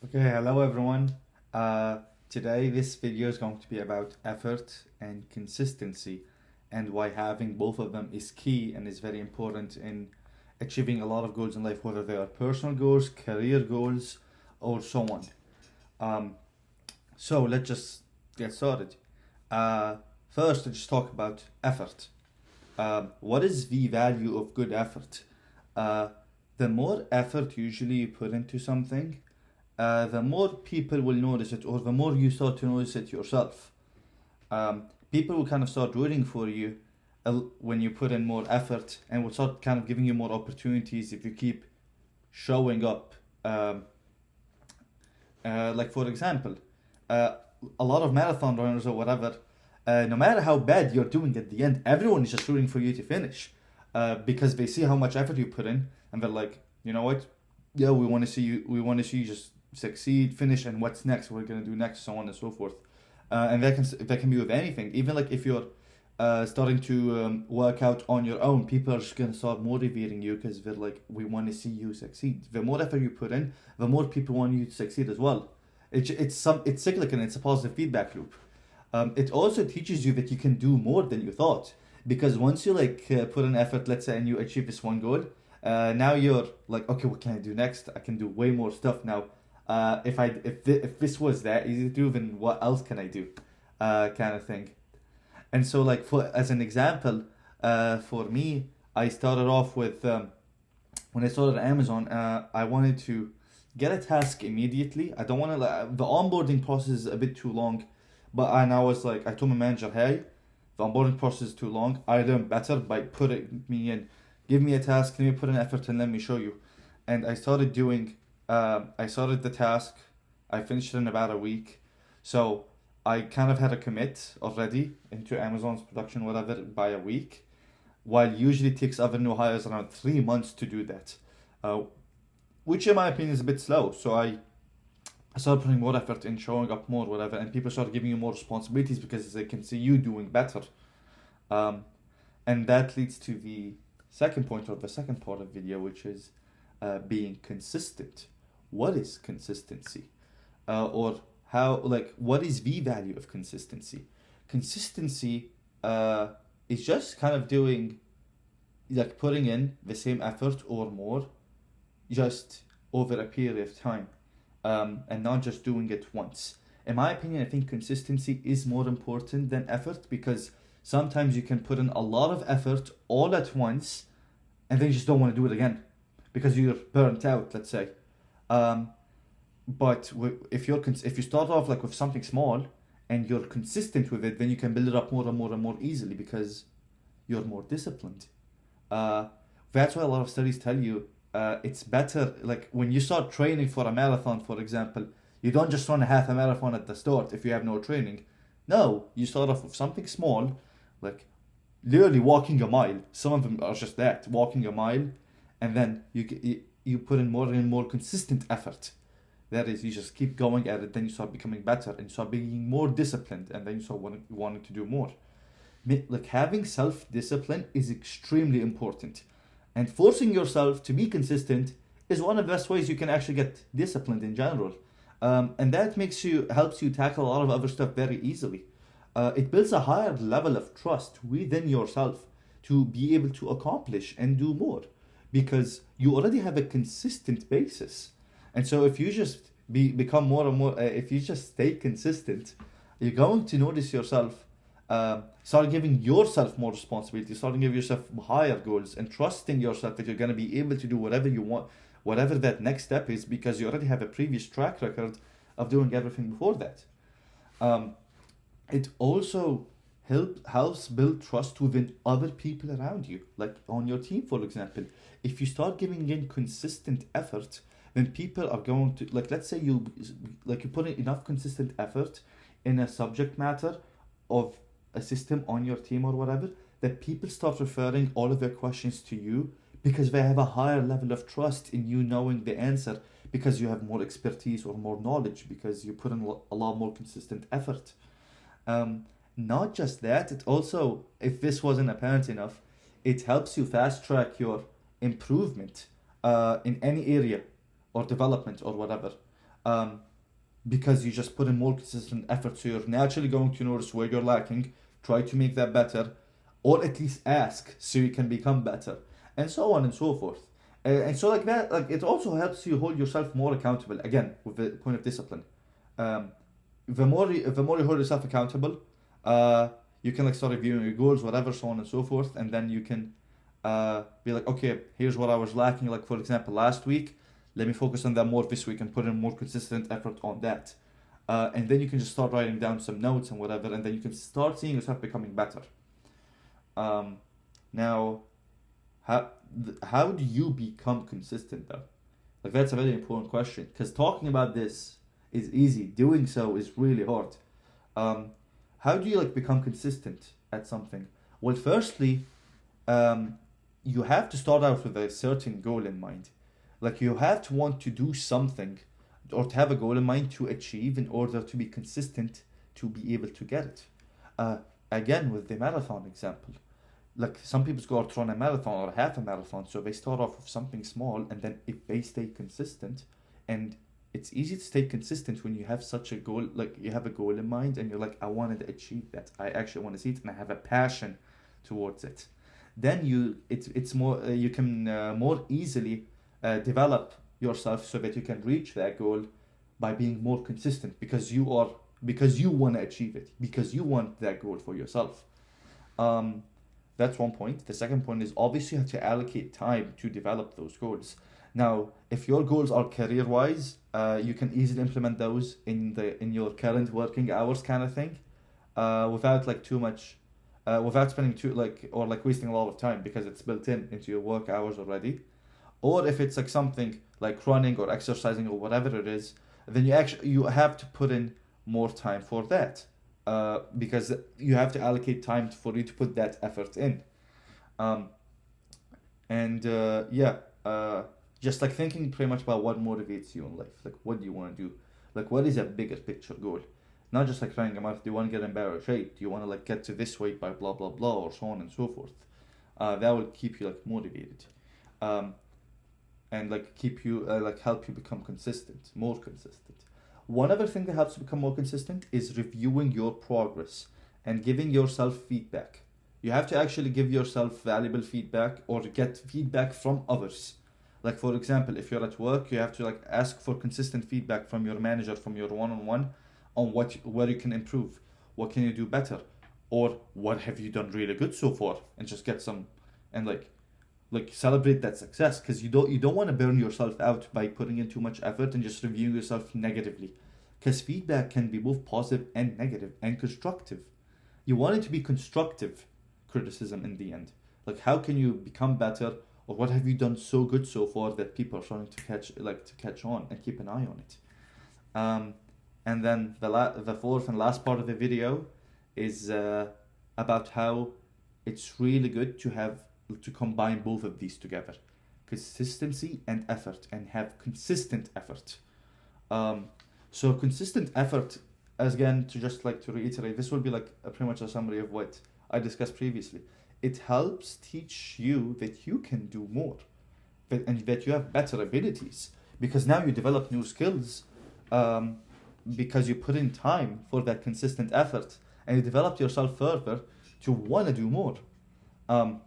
Okay, hello everyone. Uh, Today this video is going to be about effort and consistency and why having both of them is key and is very important in achieving a lot of goals in life, whether they are personal goals, career goals, or so on. Um, so let's just get started. Uh, First, let's just talk about effort. What is the value of good effort? Uh, the more effort usually you put into something, the more people will notice it, or the more you start to notice it yourself. People will kind of start rooting for you when you put in more effort, and will start kind of giving you more opportunities if you keep showing up. Like, for example, uh, a lot of marathon runners or whatever, no matter how bad you're doing at the end, everyone is just rooting for you to finish because they see how much effort you put in, and they're like, you know what? Yeah, we want to see you. We want to see you just succeed, finish, and what's next? What we're gonna do next, so on and so forth. And that can be with anything. Even like if you're starting to work out on your own, people are just gonna start motivating you because they're like, we want to see you succeed. The more effort you put in, the more people want you to succeed as well. It's cyclical and it's a positive feedback loop. It also teaches you that you can do more than you thought, because once you put in effort, let's say, and you achieve this one goal, now you're like, okay, what can I do next? I can do way more stuff now. If this was that easy to do, then what else can I do? Kind of thing. And so, like, for as an example, for me, I started off with when I started Amazon. I wanted to get a task immediately. I don't want to. The onboarding process is a bit too long, but and I was like, I told my manager, hey, the onboarding process is too long. I learn better by putting me in. Give me a task. Let me put in effort and let me show you. And I started doing. I started the task. I finished it in about a week. So I kind of had a commit already into Amazon's production, whatever, by a week, while usually it takes other new hires around 3 months to do that, uh, which in my opinion is a bit slow. So I started putting more effort in showing up more, whatever, and people start giving you more responsibilities because they can see you doing better. Um, and that leads to the second point, or the second part of the video, which is being consistent. What is consistency? Or how, like, what is the value of consistency? Consistency is just kind of doing, like, putting in the same effort or more, just over a period of time, and not just doing it once. In my opinion, I think consistency is more important than effort, because sometimes you can put in a lot of effort all at once and then you just don't want to do it again because you're burnt out, let's say. Um, but if you start off like with something small and you're consistent with it, then you can build it up more and more and more easily because you're more disciplined. Uh, that's why a lot of studies tell you it's better, like when you start training for a marathon, for example, you don't just run a half a marathon at the start if you have no training. No, you start off with something small, like literally walking a mile. Some of them are just that, walking a mile, and then you put in more and more consistent effort. That is, you just keep going at it, then you start becoming better, and you start being more disciplined, and then you start wanting to do more. Like, having self discipline is extremely important, and forcing yourself to be consistent is one of the best ways you can actually get disciplined in general. And that helps you tackle a lot of other stuff very easily. It builds a higher level of trust within yourself to be able to accomplish and do more, because you already have a consistent basis. And so if you just become more and more, if you just stay consistent, you're going to notice yourself, start giving yourself more responsibility, starting giving yourself higher goals, and trusting yourself that you're going to be able to do whatever you want, whatever that next step is, because you already have a previous track record of doing everything before that. Um, it also helps build trust within other people around you, like on your team, for example. If you start giving in consistent effort, then people are going to, like, let's say you put in enough consistent effort in a subject matter of a system on your team or whatever, that people start referring all of their questions to you because they have a higher level of trust in you knowing the answer, because you have more expertise or more knowledge, because you put in a lot more consistent effort. um, Not just that, it also, if this wasn't apparent enough, it helps you fast track your improvement in any area or development or whatever. um, because you just put in more consistent effort. So you're naturally going to notice where you're lacking, try to make that better, or at least ask so you can become better, and so on and so forth. And so like that, like it also helps you hold yourself more accountable. Again, with the point of discipline. Um, the more you hold yourself accountable, you can like start reviewing your goals, whatever, so on and so forth, and then you can be like, okay, here's what I was lacking. Like for example, last week, let me focus on that more this week and put in more consistent effort on that. And then you can just start writing down some notes and whatever, and then you can start seeing yourself becoming better. Now, how do you become consistent though? Like that's a very important question, because talking about this is easy, doing so is really hard. Um, how do you like become consistent at something? Well, firstly, um, you have to start out with a certain goal in mind. Like you have to want to do something or to have a goal in mind to achieve in order to be consistent to be able to get it. Uh, Again, with the marathon example, like some people go out to run a marathon or half a marathon, so they start off with something small, and then if they stay consistent, and it's easy to stay consistent when you have such a goal, like you have a goal in mind and you're like, I wanted to achieve that, I actually want to see it, and I have a passion towards it. Then it's more you can more easily develop yourself so that you can reach that goal by being more consistent, because you want to achieve it, because you want that goal for yourself. um, that's one point. The second point is obviously you have to allocate time to develop those goals. Now, if your goals are career wise, you can easily implement those in your current working hours kind of thing, without like too much, without spending too like or like wasting a lot of time, because it's built in into your work hours already. Or if it's like something like running or exercising or whatever it is, then you have to put in more time for that, because you have to allocate time for you to put that effort in. Um, and yeah, just like thinking pretty much about what motivates you in life. Like, what do you want to do? Like, what is a bigger picture goal? Not just like running a marathon. Do you want to get in better shape? Do you want to like get to this weight by blah blah blah, or so on and so forth? That will keep you like motivated, um, and like keep you like help you become consistent, more consistent. One other thing that helps you become more consistent is reviewing your progress and giving yourself feedback. You have to actually give yourself valuable feedback or get feedback from others. Like for example, if you're at work, you have to like ask for consistent feedback from your manager, from your one-on-one, on what where you can improve, what can you do better, or what have you done really good so far, and just get some, and like celebrate that success, because you don't want to burn yourself out by putting in too much effort and just reviewing yourself negatively, because feedback can be both positive and negative and constructive. You want it to be constructive criticism in the end, like how can you become better, or what have you done so good so far that people are starting to catch on and keep an eye on it. um and then the fourth and last part of the video is about how it's really good to combine both of these together, consistency and effort, and have consistent effort. um so consistent effort, as again, to just like to reiterate, this will be like pretty much a summary of what I discussed previously. It helps teach you that you can do more, and that you have better abilities, because now you develop new skills, um, because you put in time for that consistent effort, and you develop yourself further to want to do more. um,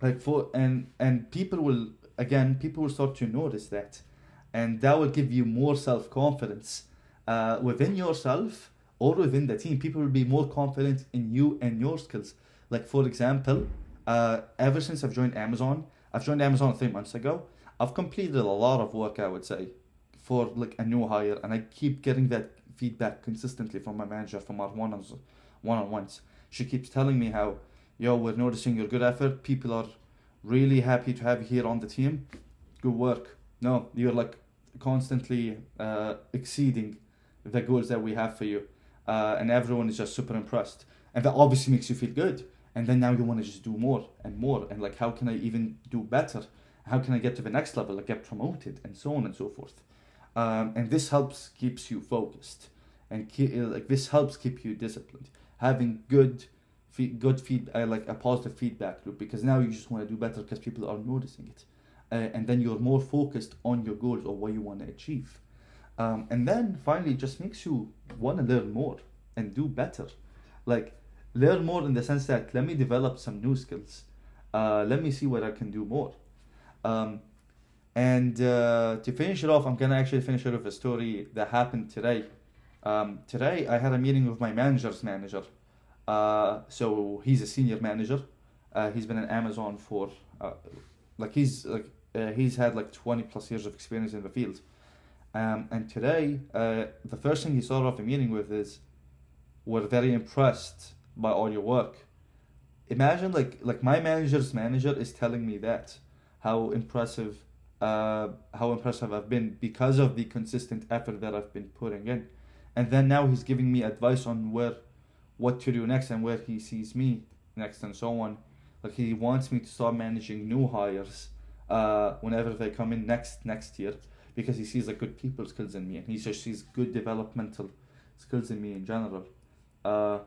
like for and people will start to notice that, and that will give you more self-confidence within yourself or within the team. People will be more confident in you and your skills. Like for example, ever since I've joined Amazon 3 months ago. I've completed a lot of work, I would say, for like a new hire, and I keep getting that feedback consistently from my manager, from our one-on-ones. She keeps telling me how, yo, we're noticing your good effort. People are really happy to have you here on the team. Good work. No, you're like constantly exceeding the goals that we have for you, and everyone is just super impressed, and that obviously makes you feel good. And then now you want to just do more and more, and like, how can I even do better? How can I get to the next level, like get promoted, and so on and so forth. And this helps keeps you focused, and like this helps keep you disciplined. Having good like a positive feedback loop, because now you just want to do better because people are noticing it, and then you're more focused on your goals or what you want to achieve. And then finally, it just makes you want to learn more and do better. Like, learn more in the sense that let me develop some new skills. Let me see what I can do more. Um, and to finish it off, I'm gonna actually finish it with a story that happened today. Today, I had a meeting with my manager's manager. So he's a senior manager. He's been in Amazon for he's had like 20 plus years of experience in the field. And today, the first thing he started off the meeting with is, "We're very impressed by all your work." Imagine like my manager's manager is telling me that how impressive I've been because of the consistent effort that I've been putting in, and then now he's giving me advice on what to do next and where he sees me next and so on. Like he wants me to start managing new hires whenever they come in next year, because he sees like good people skills in me, and he just sees good developmental skills in me in general. Uh,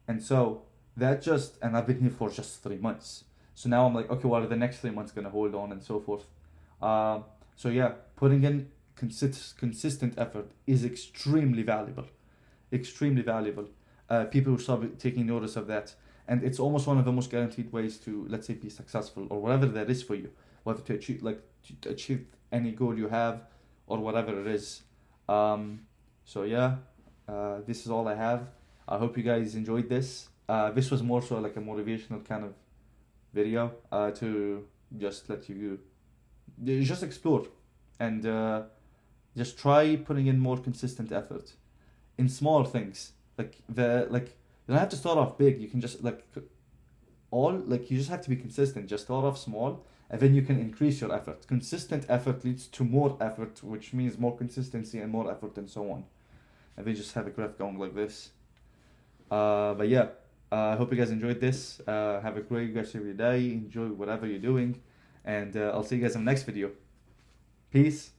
and so and I've been here for just 3 months. So now I'm like, okay, what are the next 3 months gonna hold on and so forth. Uh, so yeah, putting in consistent effort is extremely valuable, extremely valuable. People will start taking notice of that, and it's almost one of the most guaranteed ways to, let's say, be successful or whatever that is for you, whether to achieve any goal you have or whatever it is. So yeah, this is all I have. I hope you guys enjoyed this. This was more so like a motivational kind of video to just let you just explore and just try putting in more consistent effort in small things. You don't have to start off big. You can just you just have to be consistent. Just start off small, and then you can increase your effort. Consistent effort leads to more effort, which means more consistency and more effort and so on. And then just have a graph going like this. But yeah, I hope you guys enjoyed this. Have a great rest of your day. Enjoy whatever you're doing, and I'll see you guys in the next video. Peace.